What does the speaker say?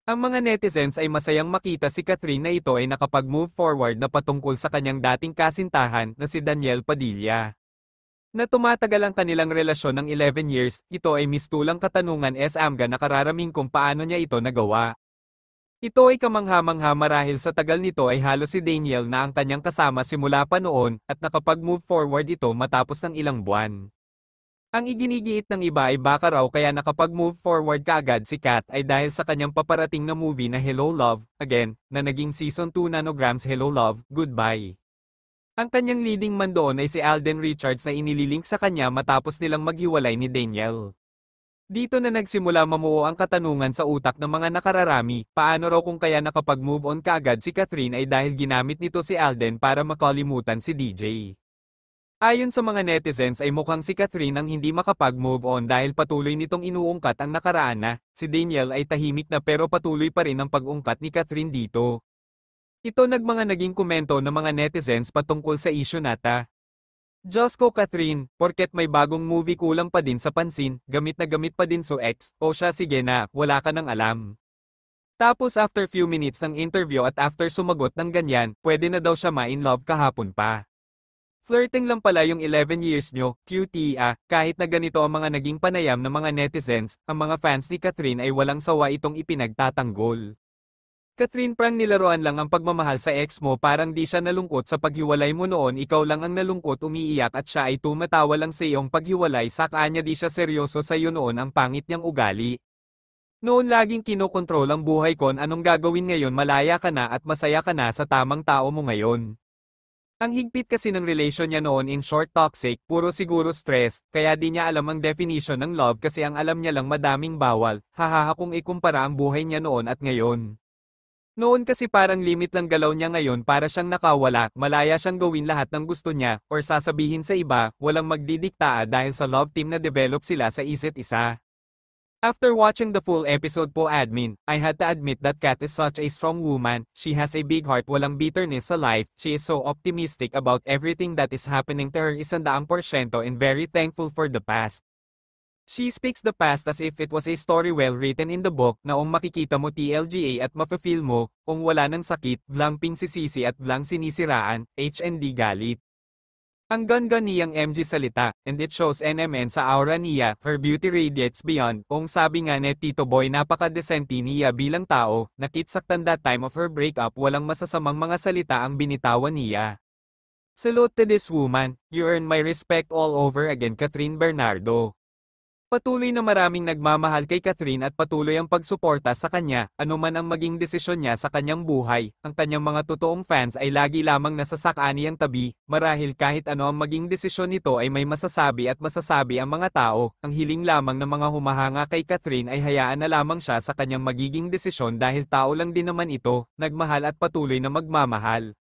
Ang mga netizens ay masayang makita si Catherine na ito ay nakapag-move forward na patungkol sa kanyang dating kasintahan na si Daniel Padilla. Na tumatagal ang kanilang relasyon ng 11 years, ito ay mistulang katanungan amga nakararaming kung paano niya ito nagawa. Ito ay kamangha-mangha marahil sa tagal nito ay halos si Daniel na ang kanyang kasama simula pa noon at nakapag-move forward ito matapos ng ilang buwan. Ang iginigiit ng iba ay baka raw kaya nakapag-move forward kaagad si Kat ay dahil sa kanyang paparating na movie na Hello Love, Again, na naging Season 2 nanograms Hello Love, Goodbye. Ang kanyang leading man doon ay si Alden Richards na inililink sa kanya matapos nilang maghiwalay ni Daniel. Dito na nagsimula mamuo ang katanungan sa utak ng mga nakararami, paano raw kung kaya nakapag-move on kaagad si Catherine ay dahil ginamit nito si Alden para makalimutan si DJ. Ayon sa mga netizens ay mukhang si Catherine ang hindi makapag-move on dahil patuloy nitong inuungkat ang nakaraan na, si Daniel ay tahimik na pero patuloy pa rin ang pag-ungkat ni Catherine dito. Ito mga naging komento ng mga netizens patungkol sa issue nata. Diyos ko Catherine, porket may bagong movie kulang pa din sa pansin, gamit na gamit pa din so ex, o siya sige na, wala ka nang alam. Tapos after few minutes ng interview at after sumagot ng ganyan, pwede na daw siya ma-in love kahapon pa. Flirting lang pala yung 11 years nyo, cutie kahit na ganito ang mga naging panayam ng mga netizens, ang mga fans ni Catherine ay walang sawa itong ipinagtatanggol. Catherine prang nilaruan lang ang pagmamahal sa ex mo parang di siya nalungkot sa paghiwalay mo noon ikaw lang ang nalungkot umiiyak at siya ay tumatawa lang sa iyong paghiwalay sa kanya di siya seryoso sa iyo noon ang pangit niyang ugali. Noon laging kinokontrol ang buhay ko anong gagawin ngayon malaya ka na at masaya ka na sa tamang tao mo ngayon. Ang higpit kasi ng relation niya noon in short toxic, puro siguro stress, kaya di niya alam ang definition ng love kasi ang alam niya lang madaming bawal, hahaha kung ikumpara ang buhay niya noon at ngayon. Noon kasi parang limit lang galaw niya ngayon para siyang nakawala, malaya siyang gawin lahat ng gusto niya, or sasabihin sa iba, walang magdidikta dahil sa love team na develop sila sa isa't isa. After watching the full episode po admin, I had to admit that Kat is such a strong woman, she has a big heart walang bitterness sa life, she is so optimistic about everything that is happening to her 100% and very thankful for the past. She speaks the past as if it was a story well written in the book na makikita mo TLGA at mafe-feel mo, kung wala ng sakit, vlang pinsisisi at vlang sinisiraan, HND galit. Ang ganda niyang MG salita, and it shows NMN sa aura niya, her beauty radiates beyond, kung sabi nga ni Tito Boy napaka-decente niya bilang tao, nakitsaktan that time of her breakup walang masasamang mga salita ang binitawan niya. Salute to this woman, you earn my respect all over again Catherine Bernardo. Patuloy na maraming nagmamahal kay Catherine at patuloy ang pagsuporta sa kanya, anuman ang maging desisyon niya sa kanyang buhay, ang kanyang mga totoong fans ay lagi lamang nasa sakaniyang tabi, marahil kahit ano ang maging desisyon nito ay may masasabi at masasabi ang mga tao, ang hiling lamang ng mga humahanga kay Catherine ay hayaan na lamang siya sa kanyang magiging desisyon dahil tao lang din naman ito, nagmahal at patuloy na magmamahal.